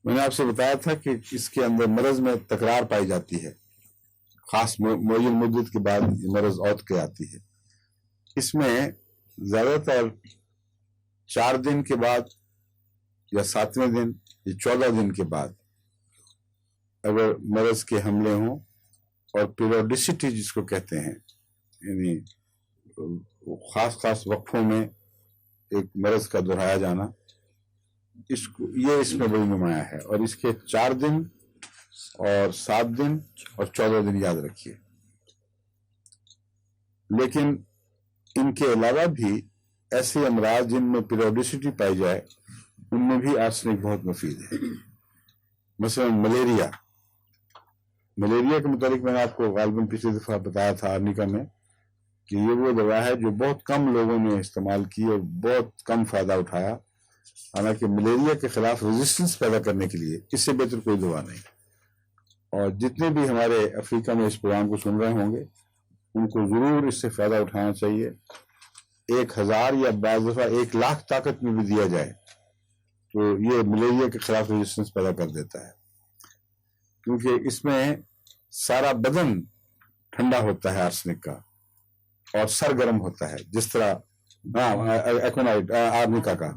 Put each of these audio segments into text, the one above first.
میں نے آپ سے بتایا تھا کہ اس کے اندر مرض میں تکرار پائی جاتی ہے، خاص معین مدت کے بعد یہ مرض عود کے آتی ہے۔ اس میں زیادہ تر 4 دن کے بعد یا 7ویں دن یا 14 دن کے بعد اگر مرض کے حملے ہوں، اور پیریوڈیسٹی جس کو کہتے ہیں، یعنی خاص وقفوں میں ایک مرض کا دہرایا جانا، یہ اس میں بڑی نمایاں ہے۔ اور اس کے 4 دن اور 7 دن اور 14 دن یاد رکھیے۔ لیکن ان کے علاوہ بھی ایسے امراض جن میں پیریوڈیسٹی پائی جائے، ان میں بھی آرسنک بہت مفید ہے۔ مثلا ملیریا کے متعلق میں نے آپ کو غالباً پچھلی دفعہ بتایا تھا آرنیکا میں کہ یہ وہ دوا ہے جو بہت کم لوگوں نے استعمال کی اور بہت کم فائدہ اٹھایا، حالانکہ ملیریا کے خلاف ریزسٹنس پیدا کرنے کے لیے اس سے بہتر کوئی دوا نہیں۔ اور جتنے بھی ہمارے افریقہ میں اس پروگرام کو سن رہے ہوں گے، ان کو ضرور اس سے فائدہ اٹھانا چاہیے۔ 1000 یا بعض دفعہ 1,00,000 طاقت میں بھی دیا جائے تو یہ ملیریا کے خلاف ریزسٹنس پیدا کر دیتا ہے، کیونکہ اس میں سارا بدن ٹھنڈا ہوتا ہے آرسنک کا، اور سر گرم ہوتا ہے، جس طرح آرنیکا کا،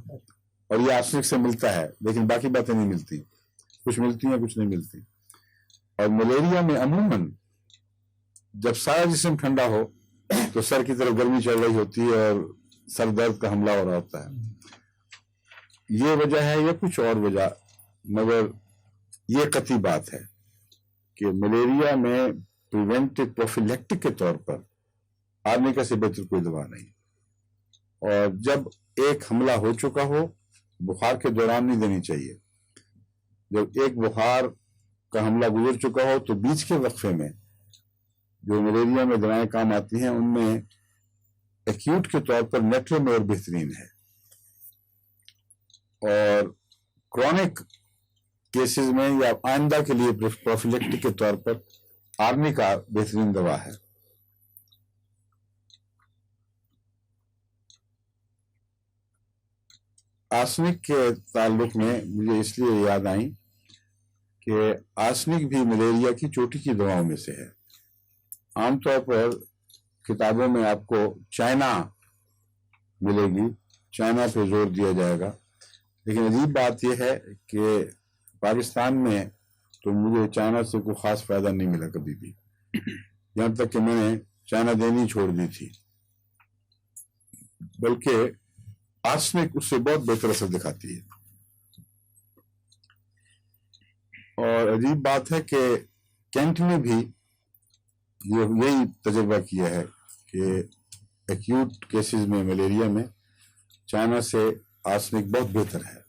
اور یہ آرسنک سے ملتا ہے لیکن باقی باتیں نہیں ملتی، کچھ ملتی ہیں کچھ نہیں ملتی۔ اور ملیریا میں عموماً جب سارا جسم ٹھنڈا ہو تو سر کی طرف گرمی چل رہی ہوتی ہے اور سر درد کا حملہ ہو رہا ہوتا ہے۔ یہ وجہ ہے یا کچھ اور وجہ، مگر یہ قطعی بات ہے کہ ملیریا میں پریونٹو پروفیلیکٹک کے طور پر آرنیکا سے بہتر کوئی دوا نہیں۔ اور جب ایک حملہ ہو چکا ہو، بخار کے دوران نہیں دینی چاہیے۔ جب ایک بخار کا حملہ گزر چکا ہو تو بیچ کے وقفے میں جو ملیریا میں دوائیں کام آتی ہیں، ان میں ایکیوٹ کے طور پر میٹرونور بہترین ہے، اور کرونک کیسز میں یا آئندہ کے لیے پروفیلیکٹک کے طور پر آرنیکا بہترین دوا ہے۔ آرسنک کے تعلق میں مجھے اس لیے یاد آئیں کہ آرسنک بھی ملیریا کی چوٹی کی دواؤں میں سے ہے۔ عام طور پر کتابوں میں آپ کو چائنا ملے گی، چائنا پہ زور دیا جائے گا، لیکن عجیب بات یہ ہے کہ پاکستان میں تو مجھے چائنا سے کوئی خاص فائدہ نہیں ملا کبھی بھی، یہاں تک کہ میں نے چائنا دینی چھوڑ دی تھی، بلکہ آرسنک اس سے بہت بہتر اثر دکھاتی ہے۔ اور عجیب بات ہے کہ کینٹ نے بھی یہی تجربہ کیا ہے کہ ایکیوٹ کیسز میں ملیریا میں چائنا سے آرسنک بہت بہتر ہے۔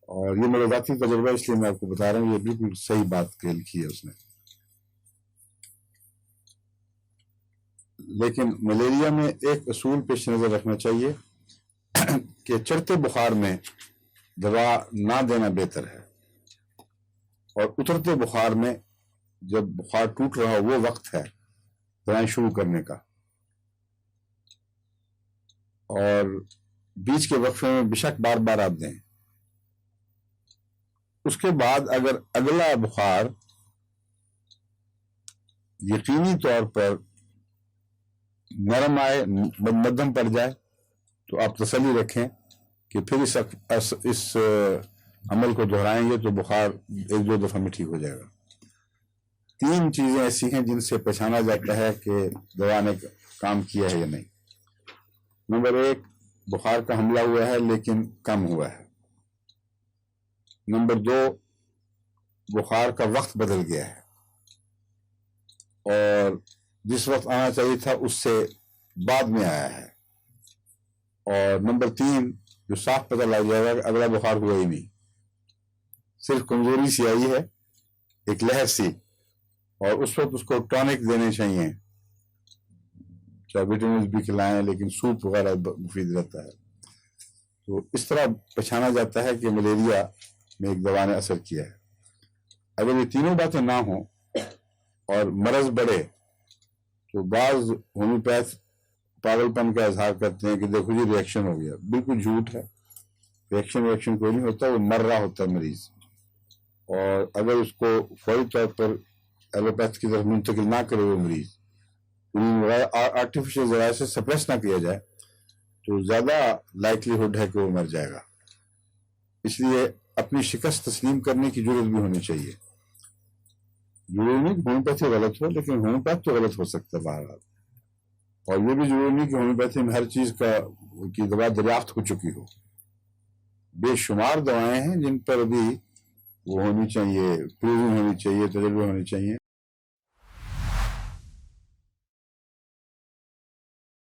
اور یہ میرا ذاتی تجربہ، اس لیے میں آپ کو بتا رہا ہوں، یہ بالکل صحیح بات لکھی ہے اس نے۔ لیکن ملیریا میں ایک اصول پیش نظر رکھنا چاہیے کہ چڑھتے بخار میں دوا نہ دینا بہتر ہے، اور اترتے بخار میں جب بخار ٹوٹ رہا ہو وہ وقت ہے دوائیں شروع کرنے کا، اور بیچ کے وقفے میں بشک بار بار آپ دیں۔ اس کے بعد اگر اگلا بخار یقینی طور پر نرم آئے، مدھم پڑ جائے، تو آپ تسلی رکھیں کہ پھر اس عمل کو دہرائیں گے تو بخار 1-2 دفعہ میں ٹھیک ہو جائے گا۔ 3 چیزیں ایسی ہیں جن سے پہچانا جاتا ہے کہ دوا نے کام کیا ہے یا نہیں۔ نمبر 1، بخار کا حملہ ہوا ہے لیکن کم ہوا ہے۔ نمبر 2، بخار کا وقت بدل گیا ہے اور جس وقت آنا چاہیے تھا اس سے بعد میں آیا ہے۔ اور نمبر 3، جو صاف پتہ لگ جائے گا کہ اگلا بخار ہوا ہی نہیں، صرف کمزوری سی آئی ہے، ایک لہر سی، اور اس وقت اس کو ٹونک دینے چاہیے، چاہے وٹامنز بھی کھلائیں، لیکن سوپ وغیرہ مفید رہتا ہے۔ تو اس طرح پہچانا جاتا ہے کہ ملیریا میں ایک دوا نے اثر کیا ہے۔ اگر یہ تینوں باتیں نہ ہوں اور مرض بڑھے تو بعض ہومیوپیتھ پاگل پن کا اظہار کرتے ہیں کہ دیکھو جی ریئیکشن ہو گیا۔ بالکل جھوٹ ہے، ریئیکشن کوئی نہیں ہوتا, وہ مر رہا ہوتا ہے مریض. اور اگر اس کو فوری طور پر ایلوپیتھ کی طرف منتقل نہ کرے وہ مریض, آرٹیفیشل ذرائع سے سپریس نہ کیا جائے, تو زیادہ لائکلی ہوڈ ہے کہ وہ مر جائے گا. اس لیے اپنی شکست تسلیم کرنے کی ضرورت بھی ہونی چاہیے. ضروری نہیں کہ ہومیوپیتھی غلط ہو, لیکن ہومیوپیتھ تو غلط ہو سکتا ہے بہرحال. اور یہ بھی ضروری نہیں کہ ہومیوپیتھی میں ہر چیز کی دوا دریافت ہو چکی ہو. بے شمار دوائیں ہیں جن پر ابھی وہ ہونی چاہیے, پروون ہونی چاہیے, تجربے ہونے چاہیے.